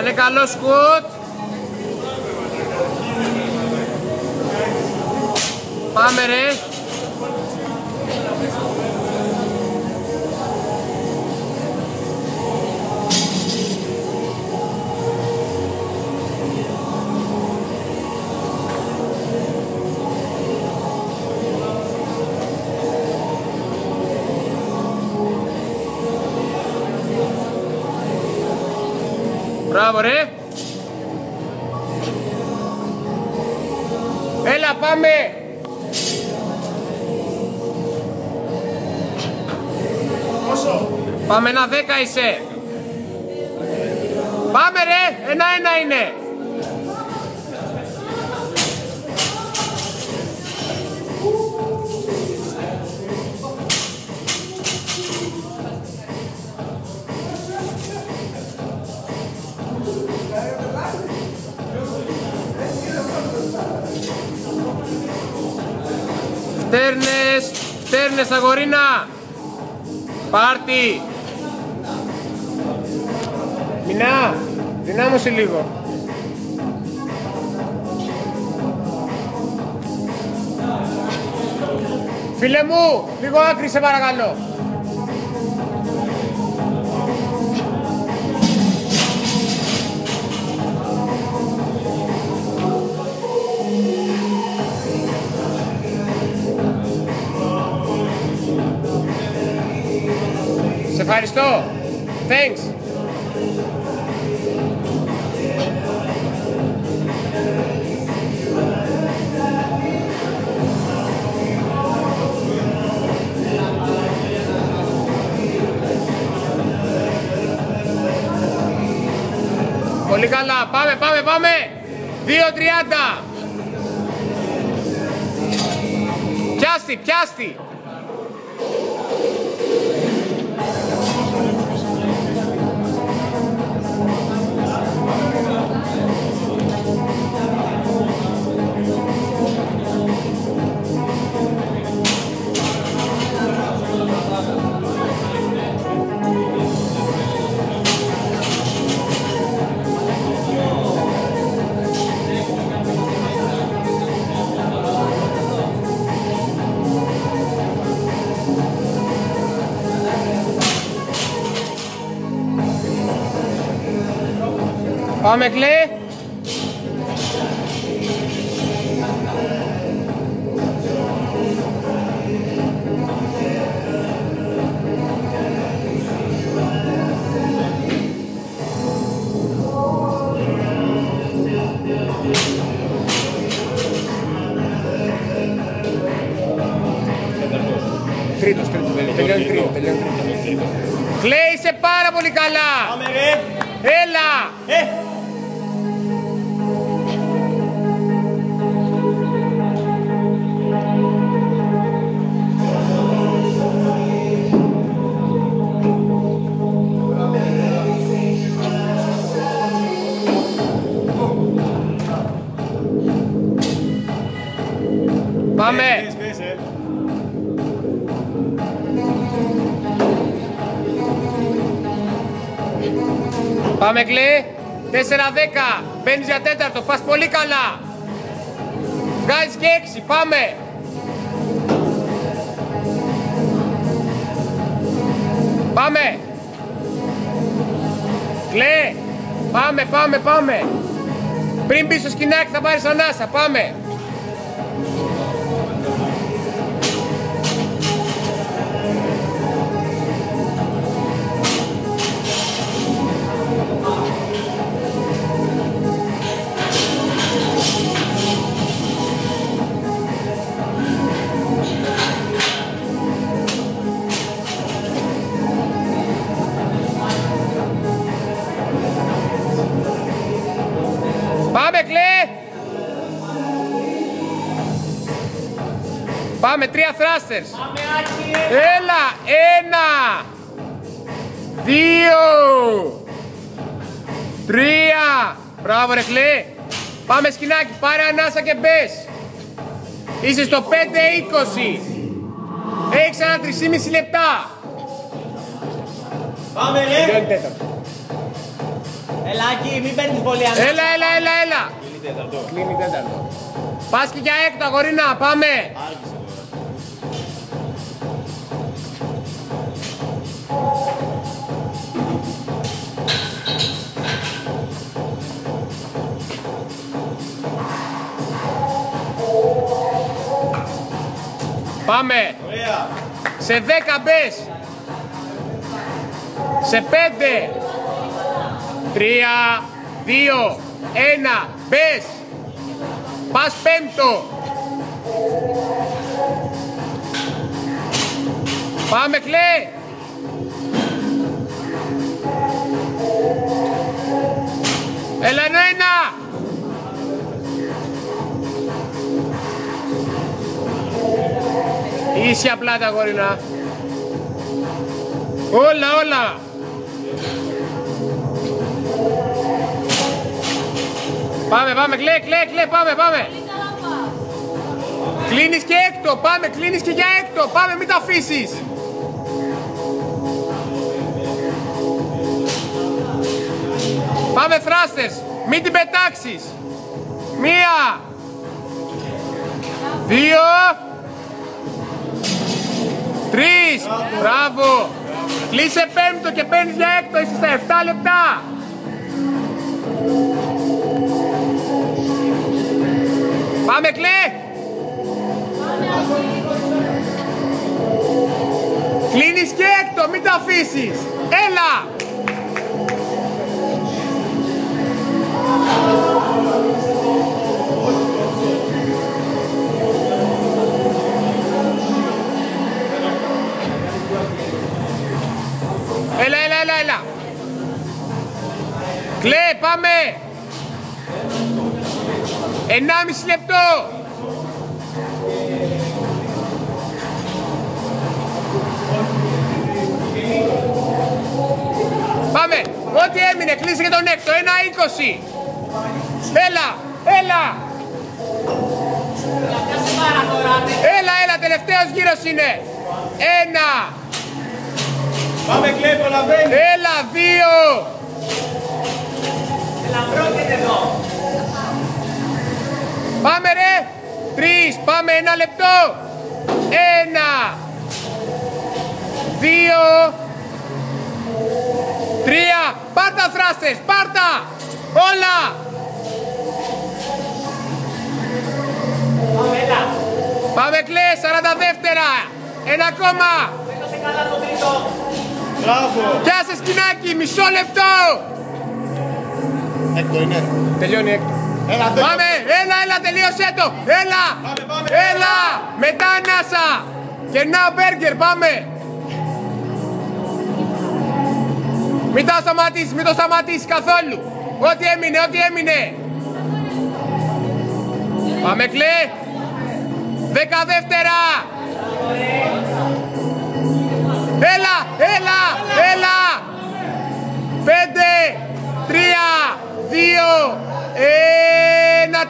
Κάνε καλό σκουτ. Πάμε ρε. Μπράβο ρε. Έλα πάμε. Πόσο? Πάμε 1-10 είσαι. Πάμε ρε. 1-1 είναι. Φτέρνες αγορίνα. Πάρτι. Μινά, δυνάμωσε λίγο. Φίλε μου, λίγο άκρη σε παρακαλώ. Σε ευχαριστώ. Thanks. Πολύ καλά. Πάμε, πάμε, πάμε. 2-30. Πιάστη, πιάστη. Πάμε κλέ. Τρίτος, τελειώνει τρίτο. Κλέ, είσαι πάρα πολύ καλά. Πάμε ρε. Έλα. Πάμε. Πάμε κλέ. 4-10. Μπαίνεις για τέταρτο. Πας πολύ καλά. Βγάζεις και 6. Πάμε. Πάμε. Κλέ. Πάμε, πάμε, πάμε. Πριν μπεις στο σκηνάκι θα πάρεις ανάσα. Πάμε. Πάμε κλέ. Πάμε 3 thrusters. Πάμε Άκη. Έλα. 1 2 3. Μπράβο ρε κλέ. Πάμε σκηνάκι. Πάρε ανάσα και μπες. Είσαι στο 5-20. Έχεις ένα 3,5 λεπτά. Πάμε ρε. Τελειώνει τέταρτο. Ελάκι, μην παίρνεις πολύ ανάσα. Έλα. Κλείνει τέταρτο. Πας και για έκτο, αγορίνα, πάμε. Πάμε. Σε 10 μπες. Σε 5. 3, 2, 1. Μπες. Πας πέμπτο. Πάμε, Κλέ. Έλα, ένα. Ίσια πλάτα, γόρινα. Όλα. Πάμε, κλέ, πάμε. Κλείνεις και έκτο, πάμε, κλείνεις και για έκτο, πάμε, μην τα αφήσεις. Πάμε, θράστες, μην την πετάξεις. 1, 2, 3, μπράβο. Κλείσε πέμπτο και παίρνεις για έκτο, είσαι στα 7 λεπτά. Πάμε, Κλέ. Κλείνεις και έκτο, μην τα αφήσεις. Έλα. Έλα. Κλέ, πάμε. 1,5 λεπτό. Πάμε. Ό,τι έμεινε, κλείσε και τον έκτο. 1,20. Έλα. Έλα, τελευταίος γύρος είναι. 1. Πάμε, Κλέ, προλαβαίνει. Έλα, 2. Έλα, πρόκειται εδώ. Πάμε, ρε. 3. Πάμε, 1 λεπτό. 1, 2, 3. Πάρτα, θράστες, πάρτα. Όλα. Πάμε, Κλέ, 40 δεύτερα. 1 ακόμα. Πέτασε καλά το τρίτο. Μπράβο. Πιάσε σκηνάκι, μισό λεπτό. Έκτο είναι. Τελειώνει έκτο. Πάμε, έλα, τελείωσέ το. Πάμε. Έλα, μετά ανάσα. Κερνάω μπέργκερ, πάμε. Μην το σταματήσεις καθόλου. Ό,τι έμεινε. Πάμε, Κλέ. 10 δεύτερα. Έλα. 5, 3, 2, 1,